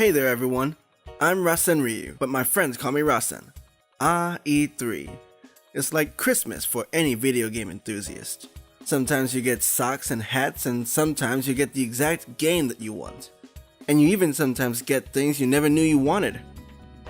Hey there everyone, I'm Rasenryu, but my friends call me Rasen. E3. It's like Christmas for any video game enthusiast. Sometimes you get socks and hats, and sometimes you get the exact game that you want. And you even sometimes get things you never knew you wanted.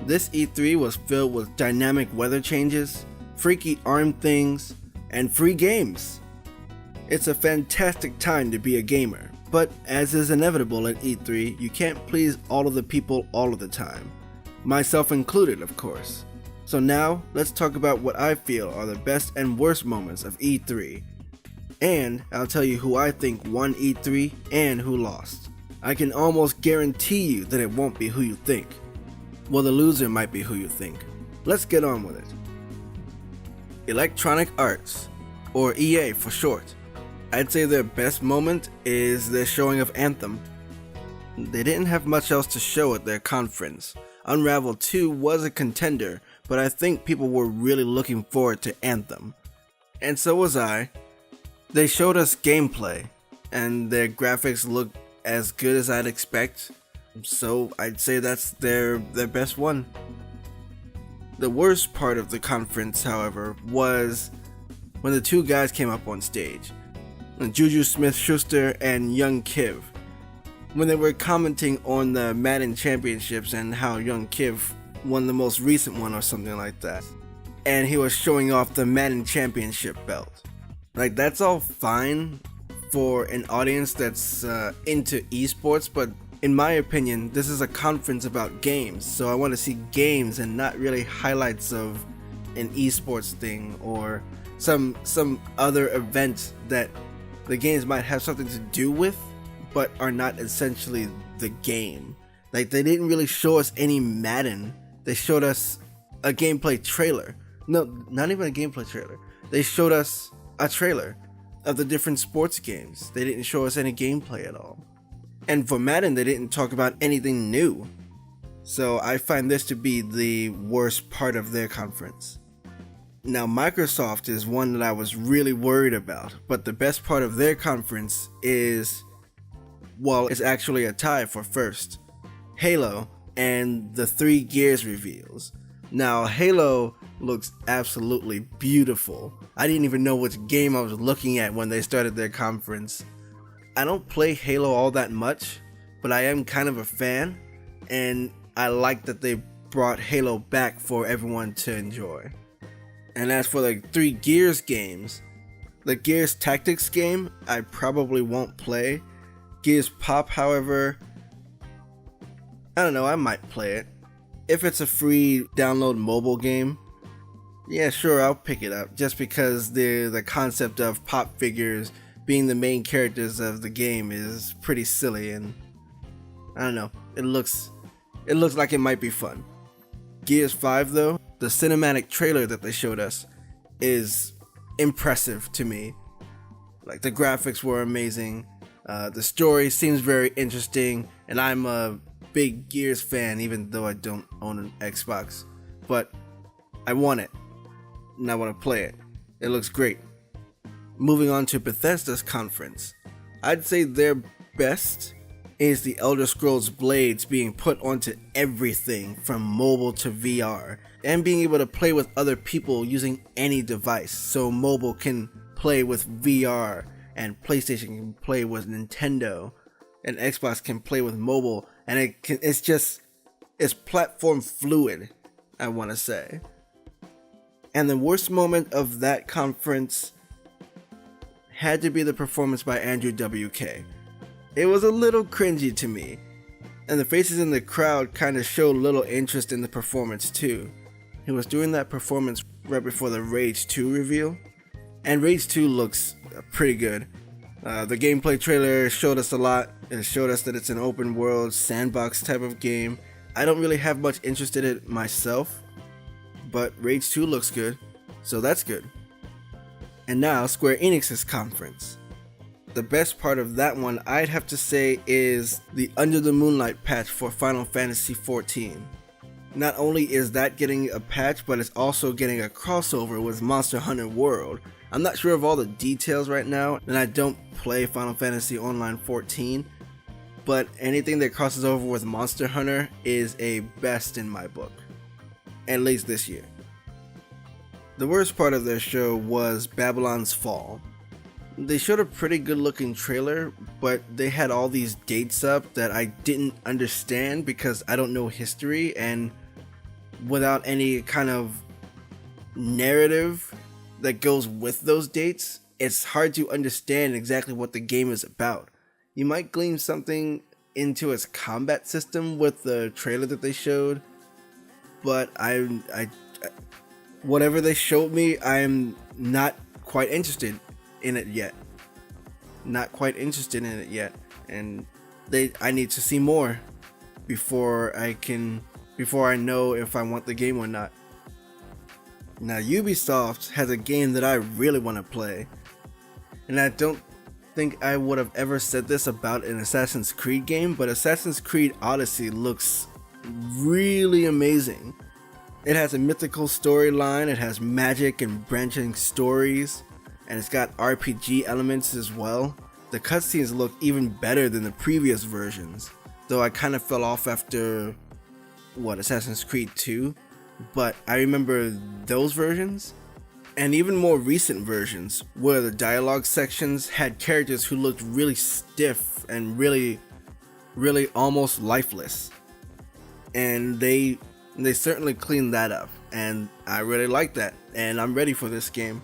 This E3 was filled with dynamic weather changes, freaky arm things, and free games. It's a fantastic time to be a gamer. But as is inevitable at E3, you can't please all of the people all of the time. Myself included, of course. So now, let's talk about what I feel are the best and worst moments of E3. And I'll tell you who I think won E3 and who lost. I can almost guarantee you that it won't be who you think. Well, the loser might be who you think. Let's get on with it. Electronic Arts, or EA for short. I'd say their best moment is their showing of Anthem. They didn't have much else to show at their conference. Unravel 2 was a contender, but I think people were really looking forward to Anthem. And so was I. They showed us gameplay, and their graphics looked as good as I'd expect, so I'd say that's their best one. The worst part of the conference, however, was when the two guys came up on stage. Juju Smith-Schuster and Young Kiv, when they were commenting on the Madden championships and how Young Kiv won the most recent one or something like that, and he was showing off the Madden championship belt. Like, that's all fine for an audience that's into esports, but in my opinion, this is a conference about games, so I want to see games and not really highlights of an esports thing or some other event that the games might have something to do with, but are not essentially the game. Like, they didn't really show us any Madden. They showed us a gameplay trailer. No, not even a gameplay trailer. They showed us a trailer of the different sports games. They didn't show us any gameplay at all. And for Madden, they didn't talk about anything new. So I find this to be the worst part of their conference. Now, Microsoft is one that I was really worried about, but the best part of their conference is, well, it's actually a tie for first. Halo and the 3 Gears reveals. Now, Halo looks absolutely beautiful. I didn't even know which game I was looking at when they started their conference. I don't play Halo all that much, but I am kind of a fan, and I like that they brought Halo back for everyone to enjoy. And as for the 3 Gears games, the Gears Tactics game, I probably won't play. Gears Pop, however, I don't know, I might play it. If it's a free download mobile game, yeah, sure, I'll pick it up, just because the concept of pop figures being the main characters of the game is pretty silly, and I don't know, it looks like it might be fun. Gears 5 though, the cinematic trailer that they showed us is impressive to me. Like, the graphics were amazing, the story seems very interesting, and I'm a big Gears fan even though I don't own an Xbox. But I want it, and I want to play it. It looks great. Moving on to Bethesda's conference, I'd say their best is the Elder Scrolls Blades being put onto everything from mobile to VR, and being able to play with other people using any device. So mobile can play with VR, and PlayStation can play with Nintendo, and Xbox can play with mobile, and it's platform fluid, I want to say. And the worst moment of that conference had to be the performance by Andrew WK. It was a little cringy to me, and the faces in the crowd kind of showed little interest in the performance too. He was doing that performance right before the Rage 2 reveal, and Rage 2 looks pretty good. The gameplay trailer showed us a lot. It showed us that it's an open world sandbox type of game. I don't really have much interest in it myself, but Rage 2 looks good, so that's good. And now, Square Enix's conference. The best part of that one, I'd have to say, is the Under the Moonlight patch for Final Fantasy XIV. Not only is that getting a patch, but it's also getting a crossover with Monster Hunter World. I'm not sure of all the details right now, and I don't play Final Fantasy Online 14, but anything that crosses over with Monster Hunter is a best in my book, at least this year. The worst part of their show was Babylon's Fall. They showed a pretty good looking trailer, but they had all these dates up that I didn't understand because I don't know history, and without any kind of narrative that goes with those dates, it's hard to understand exactly what the game is about. You might glean something into its combat system with the trailer that they showed, but whatever they showed me, I'm not quite interested in it yet. And I need to see more before I know if I want the game or not. Now, Ubisoft has a game that I really want to play, and I don't think I would have ever said this about an Assassin's Creed game, but Assassin's Creed Odyssey looks really amazing. It has a mythical storyline, it has magic and branching stories, and it's got RPG elements as well. The cutscenes look even better than the previous versions, though I kind of fell off after, Assassin's Creed 2? But I remember those versions, and even more recent versions, where the dialogue sections had characters who looked really stiff and really almost lifeless. And they certainly cleaned that up, and I really like that, and I'm ready for this game.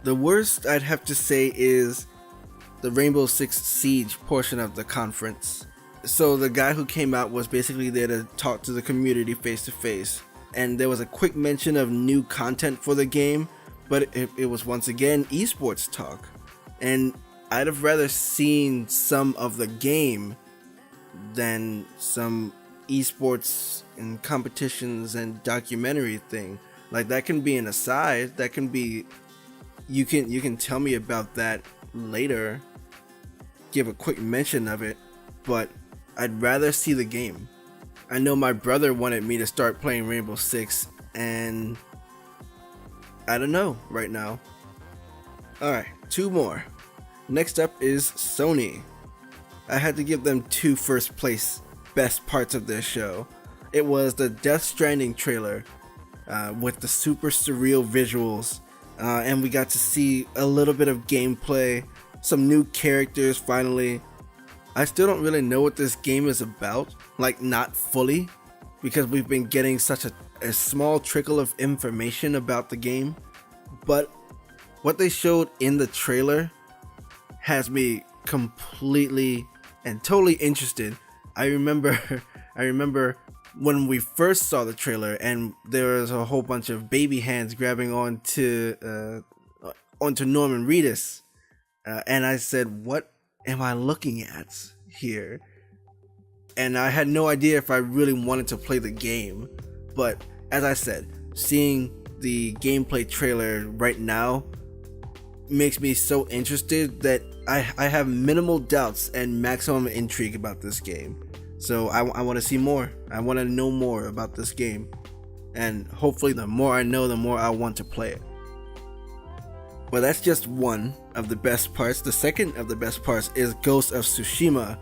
The worst, I'd have to say, is the Rainbow Six Siege portion of the conference. So the guy who came out was basically there to talk to the community face to face, and there was a quick mention of new content for the game, but it was once again esports talk, and I'd have rather seen some of the game than some esports and competitions and documentary thing. Like, that can be an aside, that can be, you can tell me about that later, give a quick mention of it, but I'd rather see the game. I know my brother wanted me to start playing Rainbow Six, and I don't know right now. Alright, two more. Next up is Sony. I had to give them two first place best parts of their show. It was the Death Stranding trailer with the super surreal visuals, and we got to see a little bit of gameplay, some new characters finally. I still don't really know what this game is about, like, not fully, because we've been getting such a small trickle of information about the game, but what they showed in the trailer has me completely and totally interested. I remember when we first saw the trailer and there was a whole bunch of baby hands grabbing onto Norman Reedus, and I said, what am I looking at here? And I had no idea if I really wanted to play the game, but as I said, seeing the gameplay trailer right now makes me so interested that I have minimal doubts and maximum intrigue about this game. So I want to see more. I want to know more about this game, and hopefully the more I know, the more I want to play it. Well, that's just one of the best parts. The second of the best parts is Ghost of Tsushima.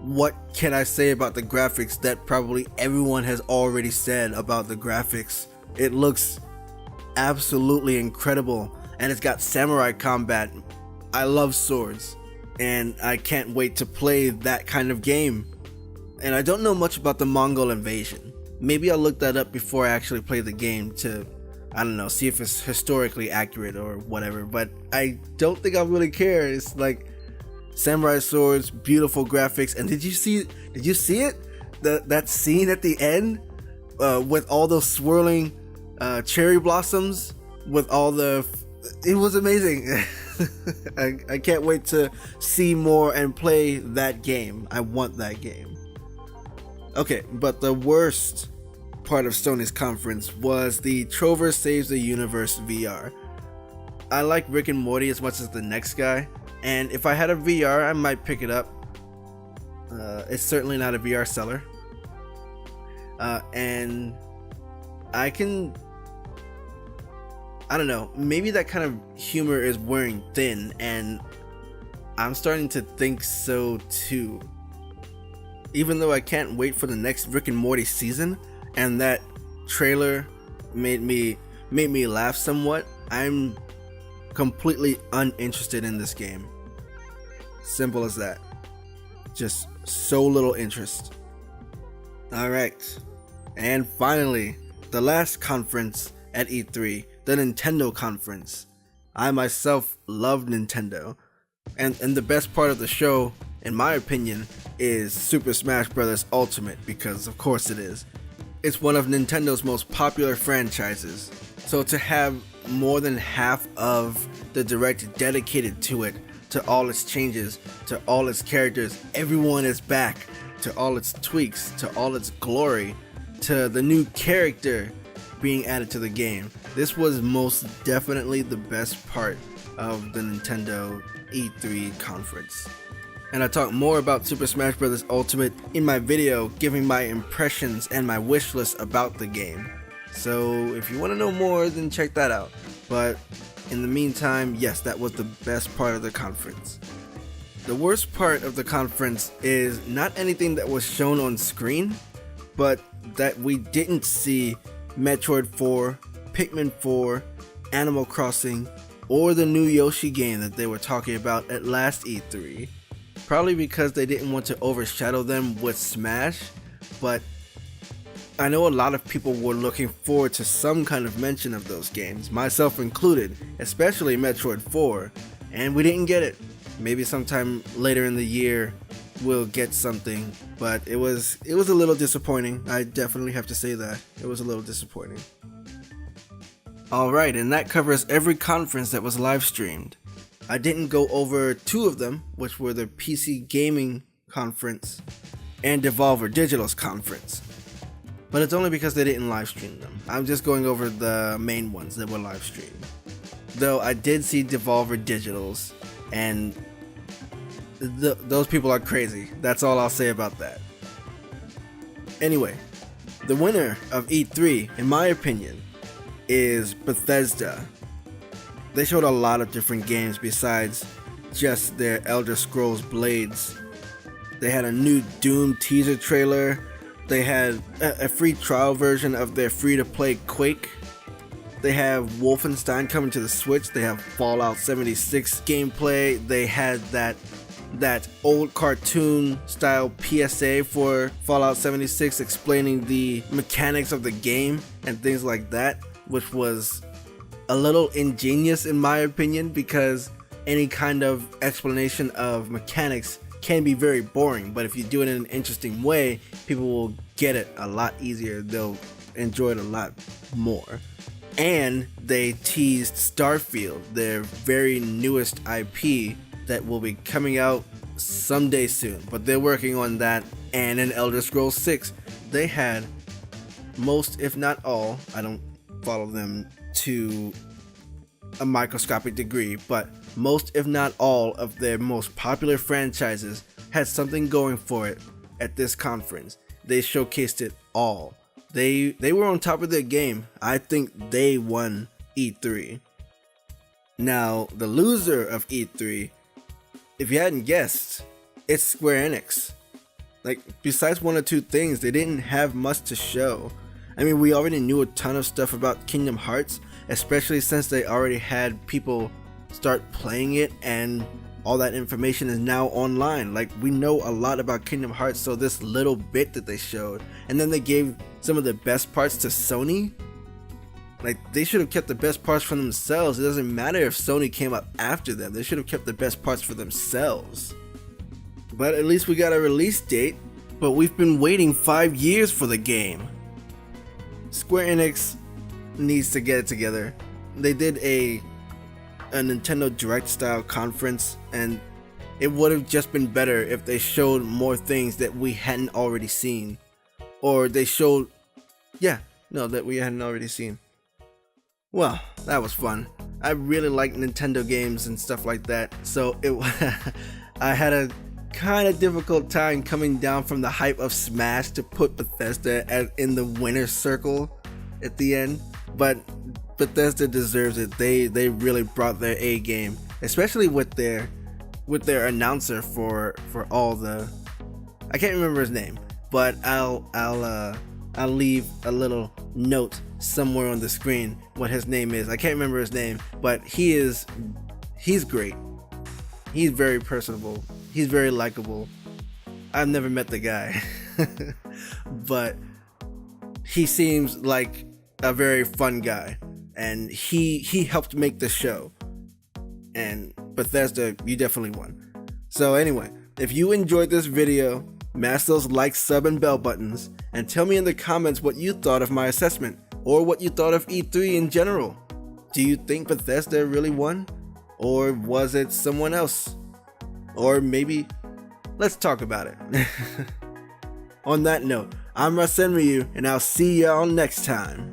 What can I say about the graphics that probably everyone has already said about the graphics? It looks absolutely incredible, and it's got samurai combat. I love swords, and I can't wait to play that kind of game. And I don't know much about the Mongol invasion. Maybe I'll look that up before I actually play the game to, I don't know, see if it's historically accurate or whatever, but I don't think I really care. It's like samurai swords, beautiful graphics, and did you see it? That scene at the end with all those swirling cherry blossoms with all it was amazing. I can't wait to see more and play that game. I want that game. Okay, but the worst part of Sony's conference was the Trover Saves the Universe VR. I like Rick and Morty as much as the next guy, and if I had a VR, I might pick it up. It's certainly not a VR seller. And I don't know, maybe that kind of humor is wearing thin, and I'm starting to think so too. even though I can't wait for the next Rick and Morty season, and that trailer made me laugh somewhat, I'm completely uninterested in this game. Simple as that. Just so little interest. Alright, and finally, the last conference at E3, the Nintendo conference. I myself love Nintendo, and the best part of the show, in my opinion, is Super Smash Bros. Ultimate, because of course it is. It's one of Nintendo's most popular franchises, so to have more than half of the Direct dedicated to it, to all its changes, to all its characters, everyone is back, to all its tweaks, to all its glory, to the new character being added to the game. This was most definitely the best part of the Nintendo E3 conference. And I talk more about Super Smash Bros. Ultimate in my video giving my impressions and my wish list about the game. So if you want to know more, then check that out. But in the meantime, yes, that was the best part of the conference. The worst part of the conference is not anything that was shown on screen, but that we didn't see Metroid 4, Pikmin 4, Animal Crossing, or the new Yoshi game that they were talking about at last E3. Probably because they didn't want to overshadow them with Smash, but I know a lot of people were looking forward to some kind of mention of those games, myself included, especially Metroid 4, and we didn't get it. Maybe sometime later in the year we'll get something, but it was a little disappointing. I definitely have to say that. It was a little disappointing. Alright, and that covers every conference that was live streamed. I didn't go over two of them, which were the PC Gaming Conference and Devolver Digital's conference. But it's only because they didn't live stream them. I'm just going over the main ones that were live streamed. Though I did see Devolver Digital's, and those people are crazy. That's all I'll say about that. Anyway, the winner of E3, in my opinion, is Bethesda. They showed a lot of different games besides just their Elder Scrolls Blades. They had a new Doom teaser trailer. They had a free trial version of their free-to-play Quake. They have Wolfenstein coming to the Switch. They have Fallout 76 gameplay. They had that old cartoon style PSA for Fallout 76 explaining the mechanics of the game and things like that, which was a little ingenious in my opinion, because any kind of explanation of mechanics can be very boring, but if you do it in an interesting way, people will get it a lot easier. They'll enjoy it a lot more. And they teased Starfield, their very newest IP that will be coming out someday soon, but they're working on that. And in Elder Scrolls 6, they had most, if not all, I don't follow them to a microscopic degree, but most if not all of their most popular franchises had something going for it at this conference. They showcased it all. They were on top of their game. I think they won E3. Now, the loser of E3, if you hadn't guessed, it's Square Enix. Like, besides one or two things, they didn't have much to show. I mean, we already knew a ton of stuff about Kingdom Hearts, especially since they already had people start playing it and all that information is now online. Like, we know a lot about Kingdom Hearts, so this little bit that they showed, and then they gave some of the best parts to Sony. Like, they should have kept the best parts for themselves. It doesn't matter if Sony came up after them. They should have kept the best parts for themselves. But at least we got a release date. But we've been waiting 5 years for the game. Square Enix needs to get it together. They did a Nintendo Direct style conference, and it would have just been better if they showed more things that we hadn't already seen. Or they showed, that we hadn't already seen. Well, that was fun. I really like Nintendo games and stuff like that, so I had a kind of difficult time coming down from the hype of Smash to put Bethesda in the winner's circle at the end, but Bethesda deserves it. They really brought their A game, especially with their announcer for all the I can't remember his name, but I'll leave a little note somewhere on the screen what his name is. I can't remember his name, but he's great. He's very personable. He's very likable. I've never met the guy, but he seems like a very fun guy, and he helped make the show. And Bethesda, you definitely won. So anyway, if you enjoyed this video, mash those like, sub, and bell buttons, and tell me in the comments what you thought of my assessment, or what you thought of E3 in general. Do you think Bethesda really won? Or was it someone else? Or maybe, let's talk about it. On that note, I'm Rasenryu, and I'll see y'all next time.